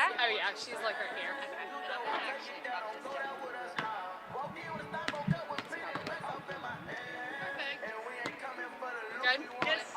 Yeah? Oh yeah, she's like right here. Good? Yes.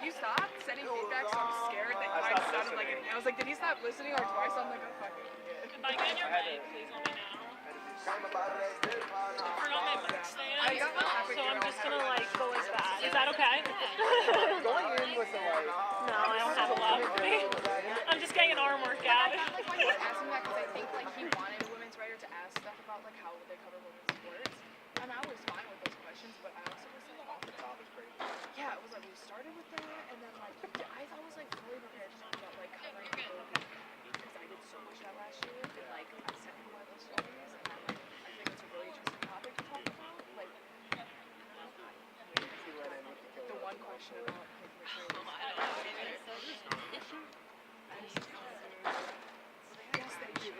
You stopped sending feedback, so I'm scared that I sounded like an. I was like, did he stop listening, or do I sound like a fucking idiot? If I get your mic, please let me know. I forgot my mic stand, I got one halfway so I'm through. just gonna like go like that. Is that okay? Going in with the like. No, I don't have a lot with me. I'm just getting an arm workout. I like why he's asking that, because I think like he wanted a women's writer to ask stuff about like how they cover women's sports, and I was fine with those questions, but I also was like, Off the top is crazy. yeah, it was like we started with that, and then like I was like fully prepared to talk about like covering people because I did so much that last year, and like I sent him one of those stories, and I'm like, I think it's a really interesting topic to talk about, like He went in with the killer. the one question about like materials. Yes, they do.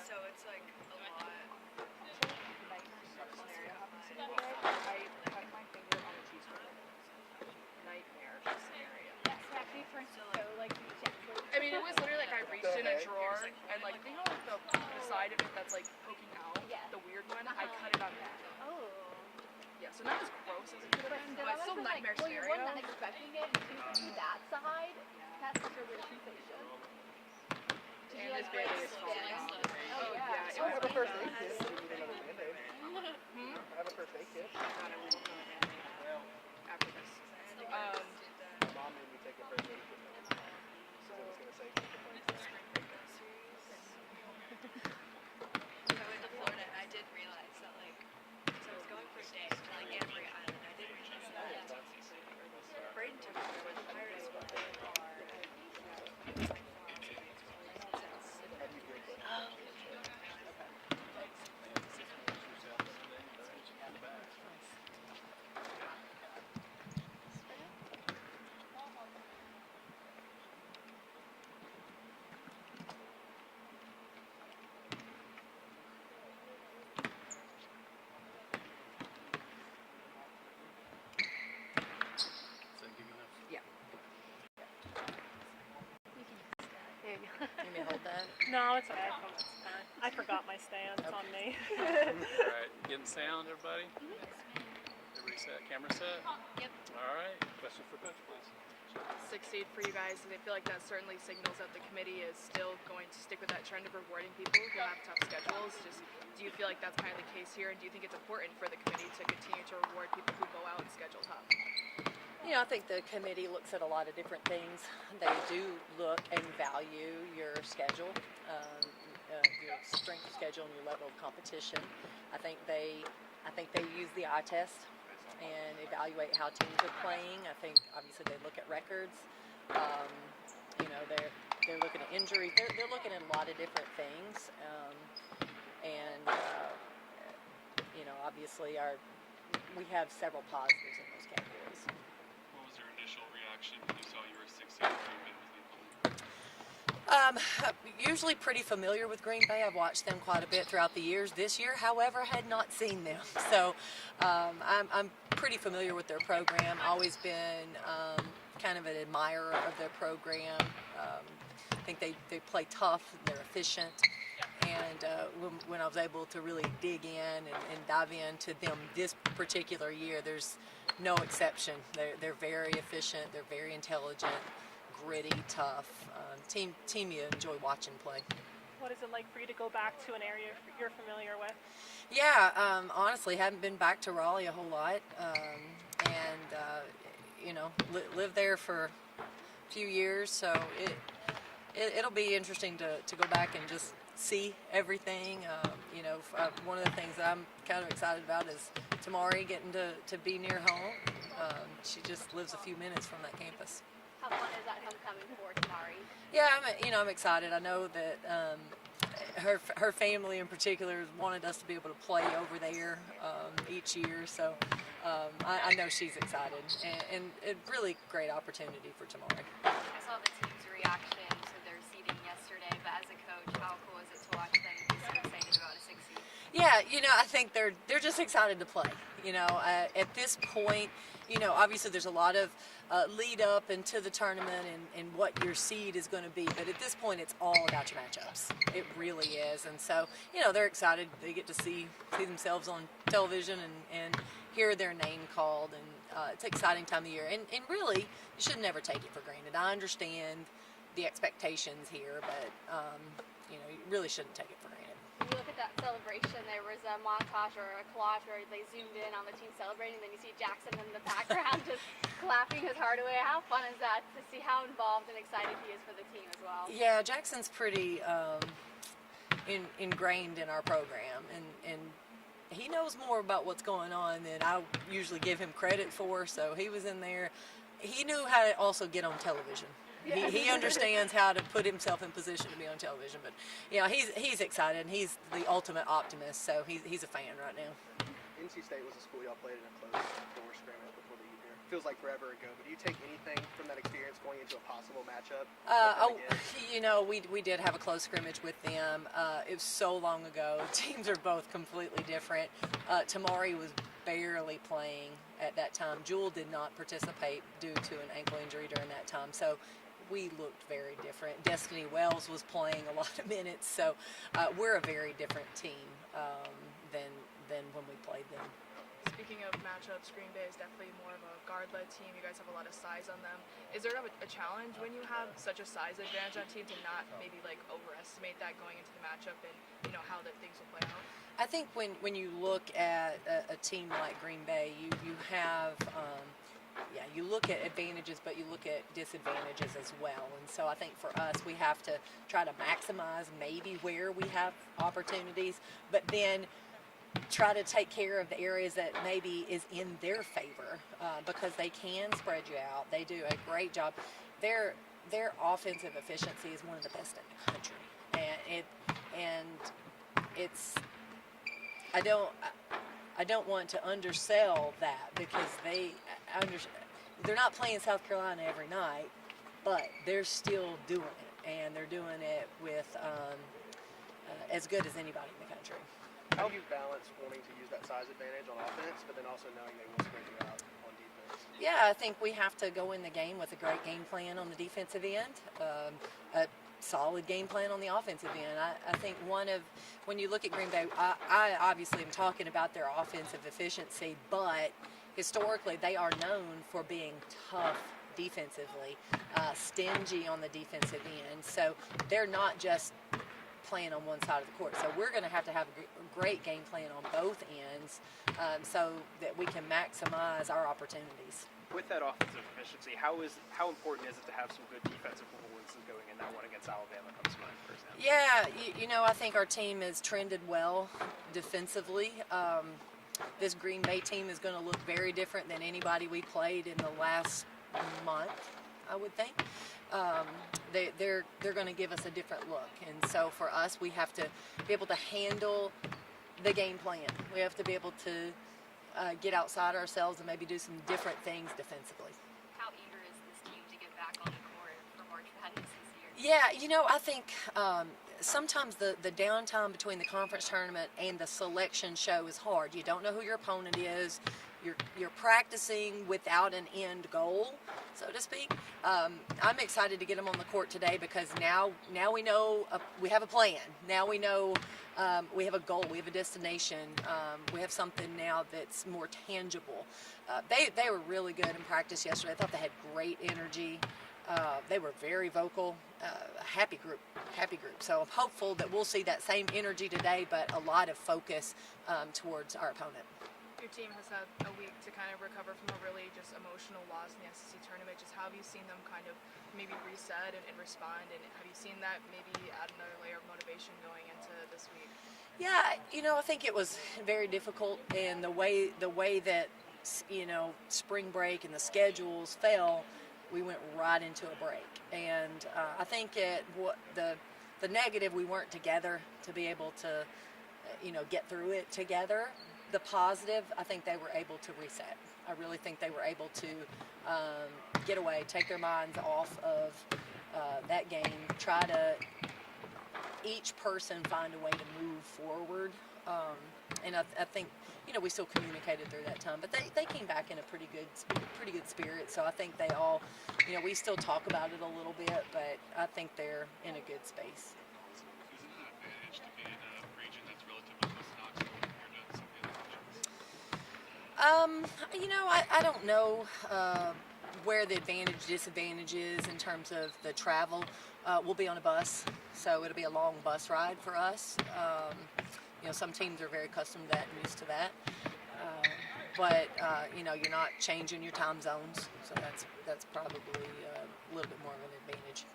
So it's like a lot. I cut my finger on a cheese curd. Nightmare scenario. I mean, it was literally like I reached in a drawer and like, you know, like the side of it that's like poking out, the weird one. I cut it on that. Oh. Yeah, so not as gross as it could have been, but still nightmare well, you're scenario. one, not expecting it, and two, to do that side, that's such a weird sensation. Did you And like his break baby your is skin? falling. Oh yeah. yeah, it I have a was first aid kit. You need another band-aid. I have a first aid kit. after this. My mom made me take a first aid kit. Because it was gonna say. I went to Florida and I did realize that like, so I was going for a day to like Ambry Island. I didn't realize that Braden took me where the pirates were. How do you drink it? You may hold that. No, it's okay. It's fine. I forgot my stand. It's on me. Alright, getting sound, everybody? Everybody set? Camera set? Yep. Alright, question for Coach, please. Succeed for you guys, and I feel like that certainly signals that the committee is still going to stick with that trend of rewarding people who have tough schedules. Just, do you feel like that's kind of the case here, and do you think it's important for the committee to continue to reward people who go out and schedule tough? You know, I think the committee looks at a lot of different things. They do look and value your schedule, your strength of schedule and your level of competition. I think they I think they use the eye test and evaluate how teams are playing. I think obviously they look at records. You know, they're looking at injuries. They're looking at a lot of different things. You know, obviously we have several positives in those categories. What was your initial reaction when you saw you were 6 years Usually pretty familiar with Green Bay. I've watched them quite a bit throughout the years. This year, however, had not seen them. So I'm pretty familiar with their program. Always been kind of an admirer of their program. I think they play tough, they're efficient. And when I was able to really dig in and dive into them this particular year, there's no exception. They're very efficient, they're very intelligent, gritty, tough. Team you enjoy watching play. What is it like for you to go back to an area you're familiar with? Yeah, honestly, haven't been back to Raleigh a whole lot. You know, lived there for a few years, so it'll be interesting to go back and just see everything. You know, one of the things that I'm kind of excited about is Tamari getting to be near home. She just lives a few minutes from that campus. How fun is that homecoming for Tamari? Yeah, I'm excited. I know that her family in particular has wanted us to be able to play over there each year, so I know she's excited, and a really great opportunity for Tamari. I saw the team's reaction to their seeding yesterday, but as a coach, how cool is it to watch them be so excited about a 6 seed? Yeah, you know, I think they're just excited to play. You know, at this point, you know, obviously there's a lot of lead up into the tournament and what your seed is going to be, but at this point it's all about your matchups. It really is, and so, you know, they're excited. They get to see themselves on television and hear their name called, and it's an exciting time of year. And really, you should never take it for granted. I understand the expectations here, but you know, you really shouldn't take it for granted. When you look at that celebration, there was a montage or a collage where they zoomed in on the team celebrating, and then you see Jackson in the background just clapping his heart away. How fun is that to see how involved and excited he is for the team as well? Yeah, Jackson's pretty ingrained in our program, and he knows more about what's going on than I usually give him credit for, so he was in there. He knew how to also get on television. He understands how to put himself in position to be on television, but yeah, he's excited. He's the ultimate optimist, so he's a fan right now. NC State was a school y'all played in a close door scrimmage before the year. Feels like forever ago, but do you take anything from that experience going into a possible matchup? You know, we did have a close scrimmage with them. It was so long ago. Teams are both completely different. Tamari was barely playing at that time. Jewel did not participate due to an ankle injury during that time, so we looked very different. Destiny Wells was playing a lot of minutes, so we're a very different team than when we played them. Speaking of matchups, Green Bay is definitely more of a guard-led team. You guys have a lot of size on them. Is there a challenge when you have such a size advantage on teams and not maybe like overestimate that going into the matchup and you know how that things will play out? I think when you look at a team like Green Bay, you have you look at advantages, but you look at disadvantages as well. And so I think for us, we have to try to maximize maybe where we have opportunities, but then try to take care of the areas that maybe is in their favor, because they can spread you out. They do a great job. Their offensive efficiency is one of the best in the country, and it's I don't want to undersell that, because they're not playing South Carolina every night, but they're still doing it, and they're doing it with as good as anybody in the country. How do you balance wanting to use that size advantage on offense, but then also knowing they will spread you out on defense? Yeah, I think we have to go in the game with a great game plan on the defensive end, a solid game plan on the offensive end. I think when you look at Green Bay, I obviously am talking about their offensive efficiency, but historically they are known for being tough defensively, stingy on the defensive end. So they're not just playing on one side of the court. So we're going to have a great game plan on both ends, so that we can maximize our opportunities. With that offensive efficiency, how important is it to have some good defensive performances going in that one against Alabama comes to mind, for example? Yeah, you know, I think our team has trended well defensively. this Green Bay team is going to look very different than anybody we played in the last month, I would think. They're going to give us a different look, and so for us, we have to be able to handle the game plan. We have to be able to get outside ourselves and maybe do some different things defensively. How eager is this team to get back on the court for March Madness this year? Yeah, I think sometimes the downtime between the conference tournament and the selection show is hard. You don't know who your opponent is. You're practicing without an end goal, so to speak. I'm excited to get them on the court today because now we know we have a plan. Now we know we have a goal. We have a destination. We have something now that's more tangible. They were really good in practice yesterday. I thought they had great energy. They were very vocal, a happy group. So I'm hopeful that we'll see that same energy today, but a lot of focus towards our opponent. Your team has had a week to kind of recover from a really just emotional loss in the SEC tournament. Just how have you seen them kind of maybe reset and respond? And have you seen that maybe add another layer of motivation going into this week? Yeah, I think it was very difficult, and the way that spring break and the schedules fell, we went right into a break. And I think the negative, we weren't together to be able to get through it together. The positive, I think they were able to reset. I really think they were able to get away, take their minds off of that game, try to each person find a way to move forward. And I think we still communicated through that time, but they came back in a pretty good spirit. So I think they all, we still talk about it a little bit, but I think they're in a good space. I don't know where the advantage, disadvantage is in terms of the travel. We'll be on a bus, so it'll be a long bus ride for us. Some teams are very accustomed to that and used to that. But you're not changing your time zones, so that's probably a little bit more of an advantage.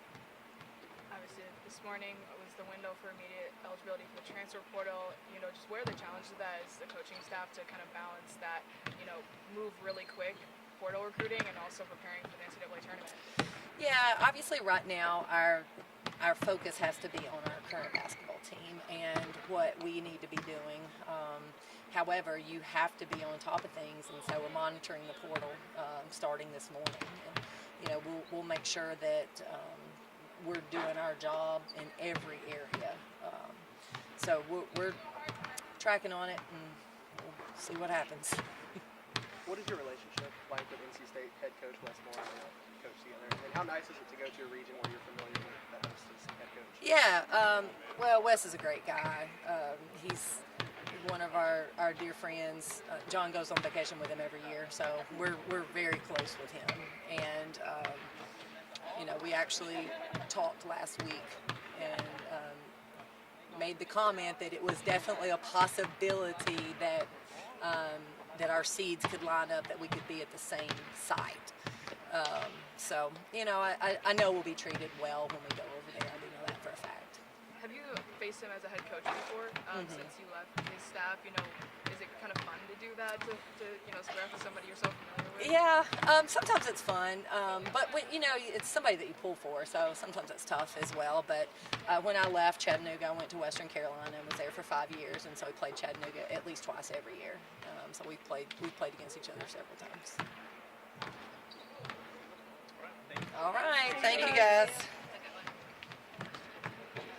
Obviously, this morning was the window for immediate eligibility for the transfer portal. Just where the challenge of that is the coaching staff to kind of balance that, move really quick portal recruiting and also preparing for the NCAA tournament. Yeah, obviously right now our focus has to be on our current basketball team and what we need to be doing. However, you have to be on top of things, and so we're monitoring the portal starting this morning. And, we'll make sure that we're doing our job in every area. So we're tracking on it, and we'll see what happens. What is your relationship like with NC State head coach Westmore and coach together? And how nice is it to go to a region where you're familiar with the host as head coach? Yeah, well, Wes is a great guy. He's one of our dear friends. John goes on vacation with him every year, so we're very close with him. And we actually talked last week and made the comment that it was definitely a possibility that that our seeds could line up, that we could be at the same site. So I know we'll be treated well when we go over there. I do know that for a fact. Have you faced him as a head coach before since you left his staff? Is it kind of fun to do that, to square off with somebody you're so familiar with? Yeah, sometimes it's fun, but it's somebody that you pull for, so sometimes it's tough as well. But when I left Chattanooga, I went to Western Carolina and was there for 5 years, and so we played Chattanooga at least twice every year. So we played against each other several times. All right, thank you guys.